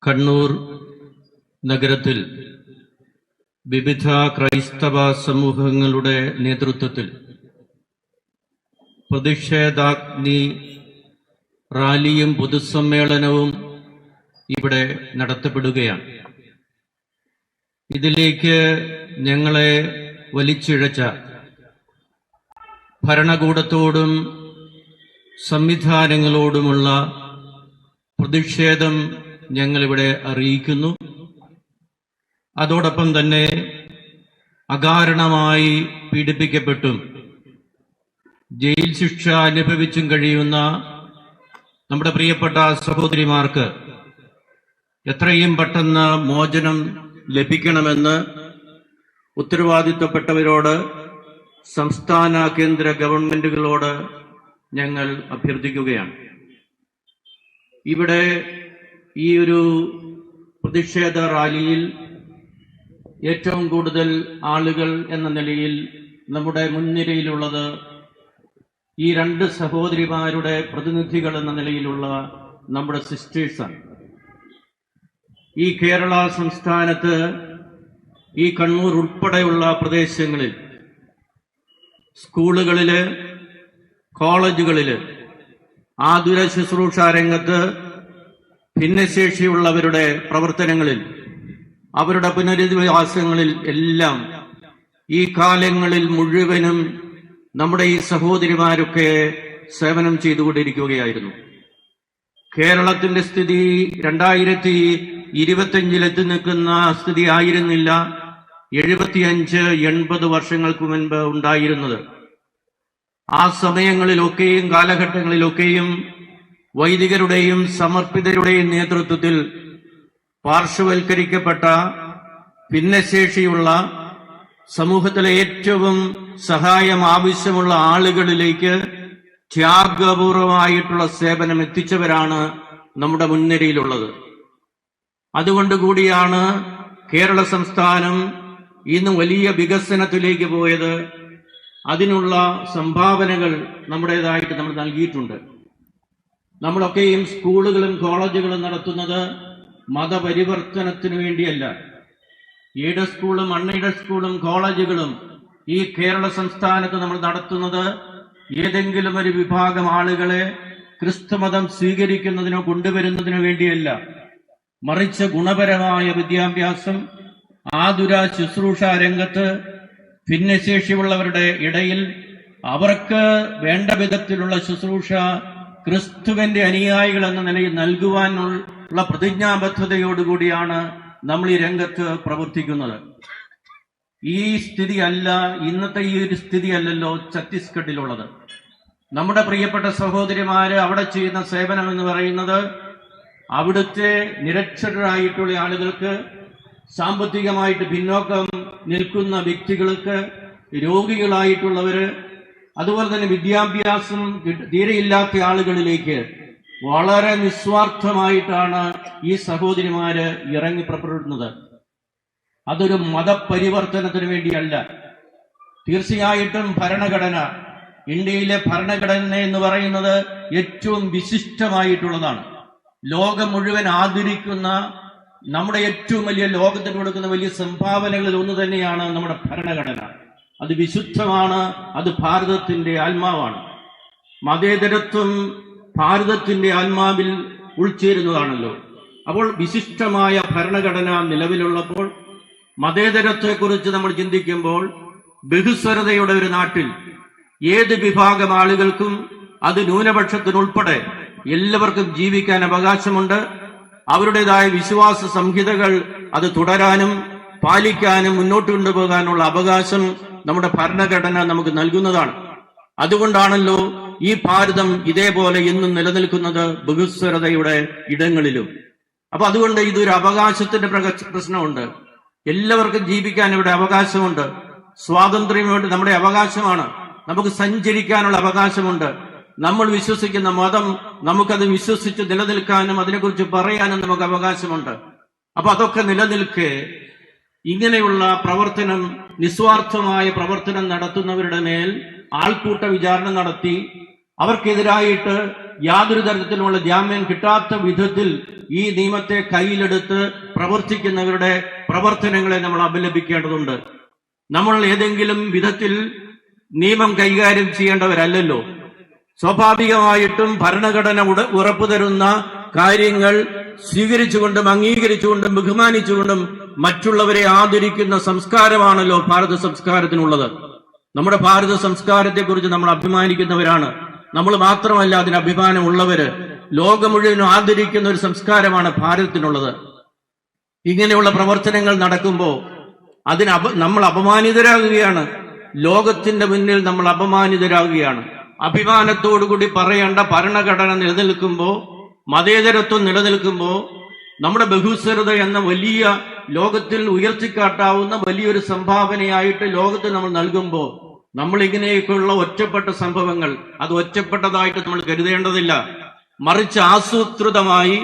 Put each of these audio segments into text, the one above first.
കണ്ണൂർ നഗരത്തിൽ വിവിധ ക്രൈസ്തവ സമൂഹങ്ങളുടെ നേതൃത്വത്തിൽ പ്രതിഷേധാഗ്നി റാലിയും പൊതുസമ്മേളനവും ഇവിടെ നടത്തപ്പെടുകയാണ്. ഇതിലേക്ക് ഞങ്ങളെ വലിച്ചിഴച്ച ഭരണകൂടത്തോടും സംവിധാനങ്ങളോടുമുള്ള പ്രതിഷേധം ഞങ്ങളിവിടെ അറിയിക്കുന്നു. അതോടൊപ്പം തന്നെ അകാരണമായി പീഡിപ്പിക്കപ്പെട്ടും ജയിൽ ശിക്ഷ അനുഭവിച്ചും കഴിയുന്ന നമ്മുടെ പ്രിയപ്പെട്ട സഹോദരിമാർക്ക് എത്രയും പെട്ടെന്ന് മോചനം ലഭിക്കണമെന്ന് ഉത്തരവാദിത്വപ്പെട്ടവരോട്, സംസ്ഥാന കേന്ദ്ര ഗവൺമെന്റുകളോട് ഞങ്ങൾ അഭ്യർത്ഥിക്കുകയാണ്. ഇവിടെ ഈ ഒരു പ്രതിഷേധ റാലിയിൽ ഏറ്റവും കൂടുതൽ ആളുകൾ എന്ന നിലയിൽ നമ്മുടെ മുൻനിരയിലുള്ളത് ഈ രണ്ട് സഹോദരിമാരുടെ പ്രതിനിധികൾ എന്ന നിലയിലുള്ള നമ്മുടെ സിസ്റ്റേഴ്സാണ്. ഈ കേരള സംസ്ഥാനത്ത് ഈ കണ്ണൂർ ഉൾപ്പെടെയുള്ള പ്രദേശങ്ങളിൽ സ്കൂളുകളില്, കോളേജുകളില്, ആതുര ശുശ്രൂഷ രംഗത്ത്, ഭിന്നശേഷിയുള്ളവരുടെ പ്രവർത്തനങ്ങളിൽ, അവരുടെ പുനരധിവാസങ്ങളിൽ എല്ലാം ഈ കാലങ്ങളിൽ മുഴുവനും നമ്മുടെ ഈ സഹോദരിമാരൊക്കെ സേവനം ചെയ്തുകൊണ്ടിരിക്കുകയായിരുന്നു. കേരളത്തിന്റെ സ്ഥിതി 2025 എത്തി നിൽക്കുന്ന സ്ഥിതി ആയിരുന്നില്ല 75-80 വർഷങ്ങൾക്ക് മുൻപ് ഉണ്ടായിരുന്നത്. ആ സമയങ്ങളിലൊക്കെയും കാലഘട്ടങ്ങളിലൊക്കെയും വൈദികരുടെയും സമർപ്പിതരുടെയും നേതൃത്വത്തിൽ പാർശ്വവൽക്കരിക്കപ്പെട്ട, ഭിന്നശേഷിയുള്ള, സമൂഹത്തിലെ ഏറ്റവും സഹായം ആവശ്യമുള്ള ആളുകളിലേക്ക് ത്യാഗപൂർവമായിട്ടുള്ള സേവനം എത്തിച്ചവരാണ് നമ്മുടെ മുൻനിരയിലുള്ളത്. അതുകൊണ്ടുകൂടിയാണ് കേരള സംസ്ഥാനം ഇന്ന് വലിയ വികസനത്തിലേക്ക് പോയത്. അതിനുള്ള സംഭാവനകൾ നമ്മുടേതായിട്ട് നമ്മൾ നൽകിയിട്ടുണ്ട്. നമ്മളൊക്കെയും സ്കൂളുകളും കോളേജുകളും നടത്തുന്നത് മതപരിവർത്തനത്തിനു വേണ്ടിയല്ല. എയ്ഡഡ് സ്കൂളും അൺഎയ്ഡഡ് സ്കൂളും കോളേജുകളും ഈ കേരള സംസ്ഥാനത്ത് നമ്മൾ നടത്തുന്നത് ഏതെങ്കിലും ഒരു വിഭാഗം ആളുകളെ ക്രിസ്തുമതം സ്വീകരിക്കുന്നതിനോ കൊണ്ടുവരുന്നതിനോ വേണ്ടിയല്ല. മറിച്ച് ഗുണപരമായ വിദ്യാഭ്യാസം, ആതുര ശുശ്രൂഷ രംഗത്ത് ഭിന്നശേഷിയുള്ളവരുടെ ഇടയിൽ അവർക്ക് വേണ്ട വിധത്തിലുള്ള ശുശ്രൂഷ ക്രിസ്തുവിന്റെ അനുയായികൾ എന്ന നിലയിൽ നൽകുവാനുള്ള പ്രതിജ്ഞാബദ്ധതയോടുകൂടിയാണ് നമ്മൾ ഈ രംഗത്ത് പ്രവർത്തിക്കുന്നത്. ഈ സ്ഥിതിയല്ല, ഇന്നത്തെ ഈ ഒരു സ്ഥിതിയല്ലല്ലോ ഛത്തീസ്ഗഡിലുള്ളത്. നമ്മുടെ പ്രിയപ്പെട്ട സഹോദരിമാര് അവിടെ ചെയ്യുന്ന സേവനം എന്ന് പറയുന്നത് അവിടുത്തെ നിരക്ഷരരായിട്ടുള്ള ആളുകൾക്ക്, സാമ്പത്തികമായിട്ട് പിന്നോക്കം നിൽക്കുന്ന വ്യക്തികൾക്ക്, രോഗികളായിട്ടുള്ളവര്, അതുപോലെ തന്നെ വിദ്യാഭ്യാസം തീരെയില്ലാത്ത ആളുകളിലേക്ക് വളരെ നിസ്വാർത്ഥമായിട്ടാണ് ഈ സഹോദരിമാര് ഇറങ്ങി പുറപ്പെടുന്നത്. അതൊരു മതപരിവർത്തനത്തിന് വേണ്ടിയല്ല. തീർച്ചയായിട്ടും ഭരണഘടന, ഇന്ത്യയിലെ ഭരണഘടന എന്ന് പറയുന്നത് ഏറ്റവും വിശിഷ്ടമായിട്ടുള്ളതാണ്. ലോകം മുഴുവൻ ആദരിക്കുന്ന, നമ്മുടെ ഏറ്റവും വലിയ ലോകത്തിന് കൊടുക്കുന്ന വലിയ സംഭാവനകളിൽ ഒന്ന് തന്നെയാണ് നമ്മുടെ ഭരണഘടന. അത് വിശുദ്ധമാണ്, അത് ഭാരതത്തിന്റെ ആത്മാവാണ്. മതേതരത്വം ഭാരതത്തിന്റെ ആത്മാവിൽ ഉൾച്ചേരുന്നതാണല്ലോ. അപ്പോൾ വിശിഷ്ടമായ ഭരണഘടന നിലവിലുള്ളപ്പോൾ മതേതരത്വത്തെക്കുറിച്ച് നമ്മൾ ചിന്തിക്കുമ്പോൾ ബഹുസ്വരതയുടെ ഒരു നാട്ടിൽ ഏത് വിഭാഗം ആളുകൾക്കും, അത് ന്യൂനപക്ഷത്തിനുൾപ്പെടെ എല്ലാവർക്കും ജീവിക്കാൻ അവകാശമുണ്ട്. അവരുടേതായ വിശ്വാസ സംഹിതകൾ അത് തുടരാനും പാലിക്കാനും മുന്നോട്ട് കൊണ്ടുപോകാനുള്ള അവകാശം നമ്മുടെ ഭരണഘടന നമുക്ക് നൽകുന്നതാണ്. അതുകൊണ്ടാണല്ലോ ഈ ഭാരതം ഇതേപോലെ എന്നും നിലനിൽക്കുന്നത്, ബഹുസ്വരതയുടെ ഇടങ്ങളിലും. അപ്പൊ അതുകൊണ്ട് ഇതൊരു അവകാശത്തിന്റെ പ്രശ്നമുണ്ട്. എല്ലാവർക്കും ജീവിക്കാൻ ഇവിടെ അവകാശമുണ്ട്. സ്വാതന്ത്ര്യം നമ്മുടെ അവകാശമാണ്. നമുക്ക് സഞ്ചരിക്കാനുള്ള അവകാശമുണ്ട്. നമ്മൾ വിശ്വസിക്കുന്ന മതം, നമുക്കത് വിശ്വസിച്ച് നിലനിൽക്കാനും അതിനെക്കുറിച്ച് പറയാനും നമുക്ക് അവകാശമുണ്ട്. അപ്പൊ അതൊക്കെ നിലനിൽക്കെ ഇങ്ങനെയുള്ള പ്രവർത്തനം, നിസ്വാർത്ഥമായ പ്രവർത്തനം നടത്തുന്നവരുടെ മേൽ ആൾക്കൂട്ട വിചാരണ നടത്തി അവർക്കെതിരായിട്ട് യാതൊരു തരത്തിലുള്ള ജാമ്യം കിട്ടാത്ത വിധത്തിൽ ഈ നിയമത്തെ കയ്യിലെടുത്ത് പ്രവർത്തിക്കുന്നവരുടെ പ്രവർത്തനങ്ങളെ നമ്മൾ അപലപിക്കേണ്ടതുണ്ട്. നമ്മൾ ഏതെങ്കിലും വിധത്തിൽ നിയമം കൈകാര്യം ചെയ്യേണ്ടവരല്ലല്ലോ. സ്വാഭാവികമായിട്ടും ഭരണഘടന ഉറപ്പു തരുന്ന കാര്യങ്ങൾ സ്വീകരിച്ചുകൊണ്ടും അംഗീകരിച്ചുകൊണ്ടും ബഹുമാനിച്ചുകൊണ്ടും മറ്റുള്ളവരെ ആദരിക്കുന്ന സംസ്കാരമാണല്ലോ ഭാരത സംസ്കാരത്തിനുള്ളത്. നമ്മുടെ ഭാരത സംസ്കാരത്തെക്കുറിച്ച് നമ്മൾ അഭിമാനിക്കുന്നവരാണ്. നമ്മൾ മാത്രമല്ല അതിന് അഭിമാനമുള്ളവര്. ലോകം മുഴുവനും ആദരിക്കുന്ന ഒരു സംസ്കാരമാണ് ഭാരതത്തിനുള്ളത്. ഇങ്ങനെയുള്ള പ്രവർത്തനങ്ങൾ നടക്കുമ്പോൾ നമ്മൾ അപമാനിതരാകുകയാണ്. ലോകത്തിന്റെ മുന്നിൽ നമ്മൾ അപമാനിതരാകുകയാണ്. അഭിമാനത്തോടുകൂടി പറയേണ്ട ഭരണഘടന നിലനിൽക്കുമ്പോൾ, മതേതരത്വം നിലനിൽക്കുമ്പോൾ, നമ്മുടെ ബഹുസ്വരത എന്ന വലിയ ലോകത്തിൽ ഉയർത്തിക്കാട്ടാവുന്ന വലിയൊരു സംഭാവനയായിട്ട് ലോകത്ത് നമ്മൾ നൽകുമ്പോൾ നമ്മൾ ഇങ്ങനെയൊക്കെയുള്ള ഒറ്റപ്പെട്ട സംഭവങ്ങൾ അത് ഒറ്റപ്പെട്ടതായിട്ട് നമ്മൾ കരുതേണ്ടതില്ല. മറിച്ച് ആസൂത്രിതമായി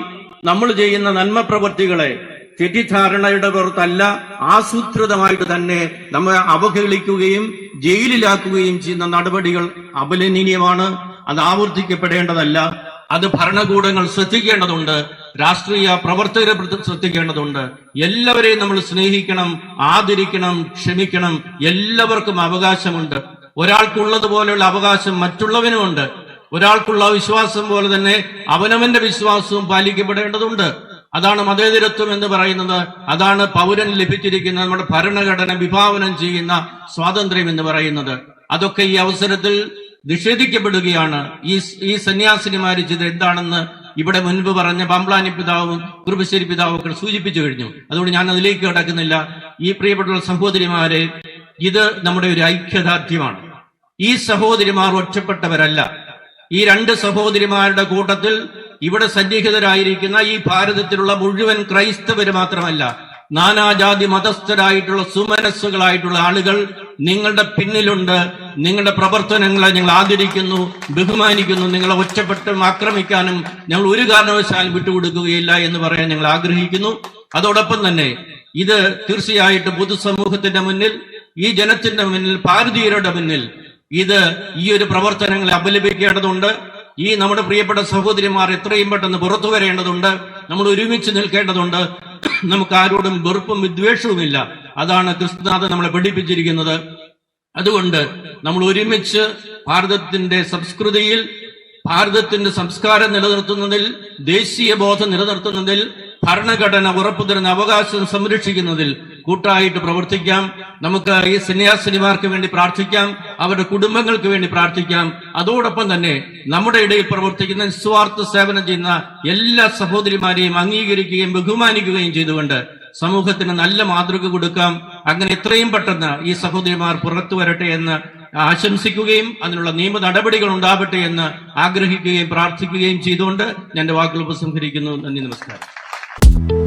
നമ്മൾ ചെയ്യുന്ന നന്മ പ്രവൃത്തികളെ തെറ്റിദ്ധാരണയുടെ പുറത്തല്ല, ആസൂത്രിതമായിട്ട് തന്നെ നമ്മെ അവഹേളിക്കുകയും ജയിലിലാക്കുകയും ചെയ്യുന്ന നടപടികൾ അപലപനീയമാണ്. അത് ആവർത്തിക്കപ്പെടേണ്ടതല്ല. അത് ഭരണകൂടങ്ങൾ ശ്രദ്ധിക്കേണ്ടതുണ്ട്. രാഷ്ട്രീയ പ്രവർത്തകരെ ശ്രദ്ധിക്കേണ്ടതുണ്ട്. എല്ലാവരെയും നമ്മൾ സ്നേഹിക്കണം, ആദരിക്കണം, ക്ഷമിക്കണം. എല്ലാവർക്കും അവകാശമുണ്ട്. ഒരാൾക്കുള്ളതുപോലെയുള്ള അവകാശം മറ്റുള്ളവനുമുണ്ട്. ഒരാൾക്കുള്ള വിശ്വാസം പോലെ തന്നെ അവനവന്റെ വിശ്വാസവും പാലിക്കപ്പെടേണ്ടതുണ്ട്. അതാണ് മതേതരത്വം എന്ന് പറയുന്നത്. അതാണ് പൗരന് ലഭിച്ചിരിക്കുന്ന നമ്മുടെ ഭരണഘടന വിഭാവനം ചെയ്യുന്ന സ്വാതന്ത്ര്യം എന്ന് പറയുന്നത്. അതൊക്കെ ഈ അവസരത്തിൽ നിഷേധിക്കപ്പെടുകയാണ്. ഈ സന്യാസിനിമാര് ചെയ്ത് എന്താണെന്ന് ഇവിടെ മുൻപ് പറഞ്ഞ പാമ്പ്ലാനി പിതാവും കുറുബശ്ശേരി പിതാവും ഒക്കെ സൂചിപ്പിച്ചു കഴിഞ്ഞു. അതുകൊണ്ട് ഞാൻ അതിലേക്ക് കടക്കുന്നില്ല. ഈ പ്രിയപ്പെട്ട സഹോദരിമാരെ, ഇത് നമ്മുടെ ഒരു ഐക്യദാർഢ്യമാണ്. ഈ സഹോദരിമാർ ഒറ്റപ്പെട്ടവരല്ല. ഈ രണ്ട് സഹോദരിമാരുടെ കൂട്ടത്തിൽ ഇവിടെ സന്നിഹിതരായിരിക്കുന്ന ഈ ഭാരതത്തിലുള്ള മുഴുവൻ ക്രൈസ്തവര് മാത്രമല്ല, നാനാജാതി മതസ്ഥരായിട്ടുള്ള സുമനസ്സുകളായിട്ടുള്ള ആളുകൾ നിങ്ങളുടെ പിന്നിലുണ്ട്. നിങ്ങളുടെ പ്രവർത്തനങ്ങളെ ഞങ്ങൾ ആദരിക്കുന്നു, ബഹുമാനിക്കുന്നു. നിങ്ങളെ ഒറ്റപ്പെട്ടും ആക്രമിക്കാനും ഞങ്ങൾ ഒരു കാരണവശാലും വിട്ടുകൊടുക്കുകയില്ല എന്ന് പറയാൻ ഞങ്ങൾ ആഗ്രഹിക്കുന്നു. അതോടൊപ്പം തന്നെ ഇത് തീർച്ചയായിട്ടും പൊതുസമൂഹത്തിന്റെ മുന്നിൽ, ഈ ജനത്തിന്റെ മുന്നിൽ, ഭാരതീയരുടെ മുന്നിൽ ഇത് ഈ ഒരു പ്രവർത്തനങ്ങളെ അപലപിക്കേണ്ടതുണ്ട്. ഈ നമ്മുടെ പ്രിയപ്പെട്ട സഹോദരിമാർ എത്രയും പെട്ടെന്ന് പുറത്തു വരേണ്ടതുണ്ട്. നമ്മൾ ഒരുമിച്ച് നിൽക്കേണ്ടതുണ്ട്. നമുക്ക് ആരോടും വെറുപ്പും വിദ്വേഷവുമില്ല. അതാണ് ക്രിസ്തുനാഥൻ നമ്മളെ പഠിപ്പിച്ചിരിക്കുന്നത്. അതുകൊണ്ട് നമ്മൾ ഒരുമിച്ച് ഭാരതത്തിന്റെ സംസ്കൃതിയിൽ, ഭാരതത്തിന്റെ സംസ്കാരം നിലനിർത്തുന്നതിൽ, ദേശീയ ബോധം നിലനിർത്തുന്നതിൽ, ഭരണഘടന ഉറപ്പുതരുന്ന അവകാശം സംരക്ഷിക്കുന്നതിൽ കൂട്ടായിട്ട് പ്രവർത്തിക്കാം. നമുക്ക് ഈ സന്യാസിനിമാർക്ക് വേണ്ടി പ്രാർത്ഥിക്കാം, അവരുടെ കുടുംബങ്ങൾക്ക് വേണ്ടി പ്രാർത്ഥിക്കാം. അതോടൊപ്പം തന്നെ നമ്മുടെ ഇടയിൽ പ്രവർത്തിക്കുന്ന നിസ്വാർത്ഥ സേവനം ചെയ്യുന്ന എല്ലാ സഹോദരിമാരെയും അംഗീകരിക്കുകയും ബഹുമാനിക്കുകയും ചെയ്തുകൊണ്ട് സമൂഹത്തിന് നല്ല മാതൃക കൊടുക്കാം. അങ്ങനെ എത്രയും പെട്ടെന്ന് ഈ സഹോദരിമാർ പുറത്തു വരട്ടെ എന്ന് ആശംസിക്കുകയും അതിനുള്ള നിയമ നടപടികൾ ഉണ്ടാവട്ടെ എന്ന് ആഗ്രഹിക്കുകയും പ്രാർത്ഥിക്കുകയും ചെയ്തുകൊണ്ട് ഞാൻ എന്റെ വാക്കുകൾ ഉപസംഹരിക്കുന്നു. നന്ദി, നമസ്കാരം.